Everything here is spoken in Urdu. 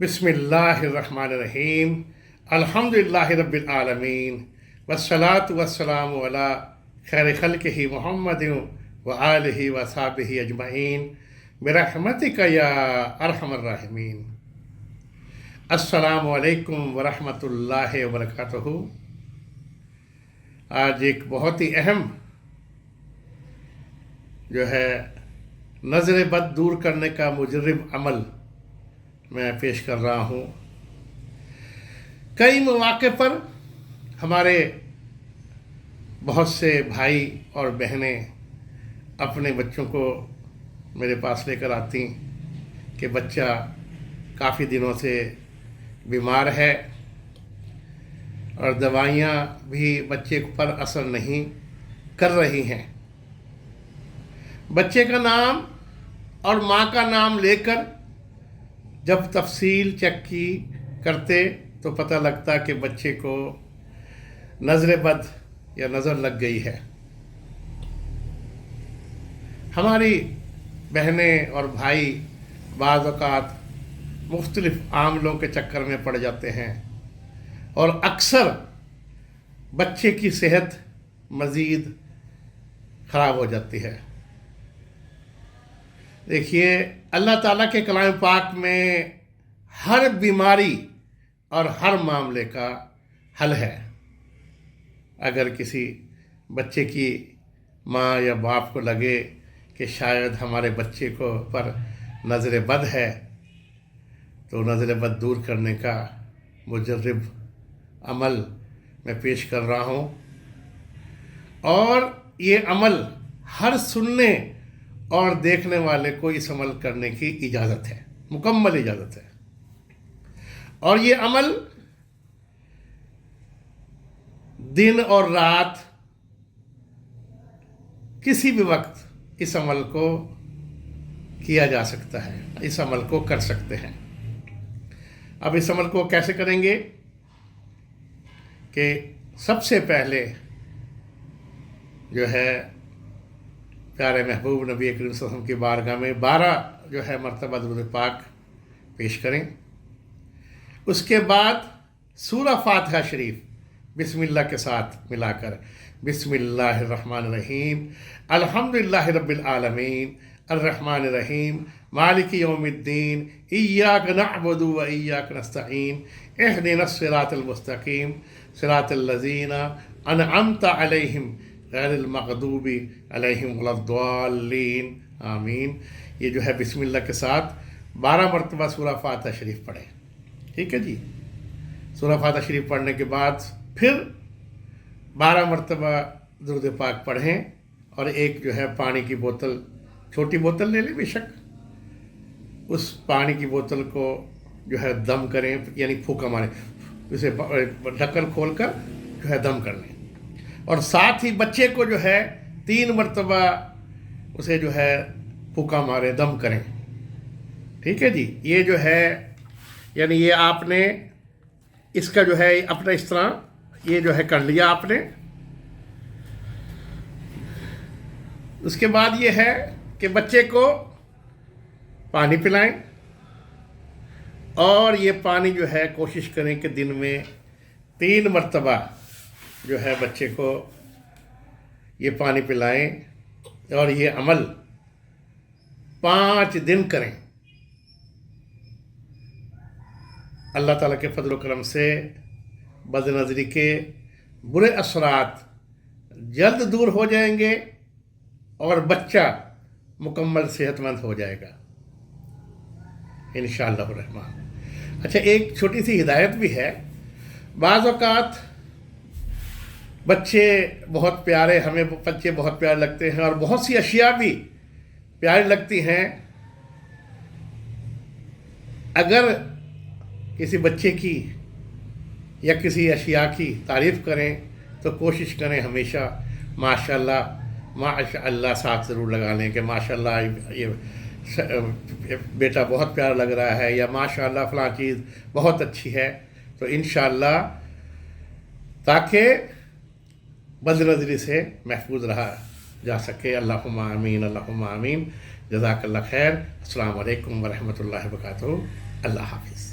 بسم اللہ الرحمن الرحیم الحمدللہ رب العالمین والصلاة والسلام علی خیر خلقہ محمد وآلہ وصحبہ اجمعین برحمتک یا ارحم الراحمین۔ السلام علیکم ورحمۃ اللہ وبرکاتہ۔ آج ایک بہت ہی اہم جو ہے نظر بد دور کرنے کا مجرب عمل میں پیش کر رہا ہوں۔ کئی مواقع پر ہمارے بہت سے بھائی اور بہنیں اپنے بچوں کو میرے پاس لے کر آتی کہ بچہ کافی دنوں سے بیمار ہے اور دوائیاں بھی بچے پر اثر نہیں کر رہی ہیں۔ بچے کا نام اور ماں کا نام لے کر جب تفصیل چیک کی کرتے تو پتہ لگتا کہ بچے کو نظر بد یا نظر لگ گئی ہے۔ ہماری بہنیں اور بھائی بعض اوقات مختلف عاملوں کے چکر میں پڑ جاتے ہیں اور اکثر بچے کی صحت مزید خراب ہو جاتی ہے۔ دیکھیے، اللہ تعالیٰ کے کلام پاک میں ہر بیماری اور ہر معاملے کا حل ہے۔ اگر کسی بچے کی ماں یا باپ کو لگے کہ شاید ہمارے بچے کو پر نظر بد ہے تو نظر بد دور کرنے کا مجرب عمل میں پیش کر رہا ہوں، اور یہ عمل ہر سننے اور دیکھنے والے کو اس عمل کرنے کی اجازت ہے، مکمل اجازت ہے۔ اور یہ عمل دن اور رات کسی بھی وقت اس عمل کو کیا جا سکتا ہے، اس عمل کو کر سکتے ہیں۔ اب اس عمل کو کیسے کریں گے کہ سب سے پہلے جو ہے پیارے محبوب نبی کریم صلی اللہ علیہ وسلم کی بارگاہ میں 12 جو ہے مرتبہ درود پاک پیش کریں۔ اس کے بعد سورہ فاتحہ شریف بسم اللہ کے ساتھ ملا کر بسم اللہ الرحمن الرحیم الحمدللہ رب العالمین الرحمن الرحیم مالک یوم الدین ایاک نعبد و ایاک نستعین اہدنا الصراط المستقیم صراط الذین انعمت علیہم غیر المغضوب علیہم ولا الضالین آمین۔ یہ جو ہے بسم اللہ کے ساتھ 12 مرتبہ سورہ فاتحہ شریف پڑھیں، ٹھیک ہے جی۔ سورہ فاتحہ شریف پڑھنے کے بعد پھر 12 مرتبہ درود پاک پڑھیں، اور ایک جو ہے پانی کی بوتل، چھوٹی بوتل لے لیں بے شک، اس پانی کی بوتل کو جو ہے دم کریں، یعنی پھونکا ماریں، اسے ڈھکن کھول کر جو ہے دم کر لیں، اور ساتھ ہی بچے کو جو ہے 3 مرتبہ اسے جو ہے پھونکا مارے، دم کریں، ٹھیک ہے جی۔ یہ جو ہے یعنی یہ آپ نے اس کا جو ہے اپنا اس طرح یہ جو ہے کر لیا آپ نے۔ اس کے بعد یہ ہے کہ بچے کو پانی پلائیں، اور یہ پانی جو ہے کوشش کریں کہ دن میں 3 مرتبہ جو ہے بچے کو یہ پانی پلائیں، اور یہ عمل 5 دن کریں۔ اللہ تعالیٰ کے فضل و کرم سے بد نظری کے برے اثرات جلد دور ہو جائیں گے اور بچہ مکمل صحت مند ہو جائے گا انشاءاللہ الرحمن۔ اچھا، ایک چھوٹی سی ہدایت بھی ہے۔ بعض اوقات بچے بہت پیارے، ہمیں بچے بہت پیارے لگتے ہیں، اور بہت سی اشیاء بھی پیاری لگتی ہیں۔ اگر کسی بچے کی یا کسی اشیاء کی تعریف کریں تو کوشش کریں ہمیشہ ماشاء اللہ ساتھ ضرور لگا لیں کہ ماشاء اللہ یہ بیٹا بہت پیارا لگ رہا ہے، یا ماشاء اللہ فلاں چیز بہت اچھی ہے، تو انشاءاللہ تاکہ بد نظری سے محفوظ رہا جا سکے۔ اللہم آمین، اللہم آمین۔ جزاک اللہ خیر۔ السلام علیکم ورحمۃ اللہ وبرکاتہ۔ اللہ حافظ۔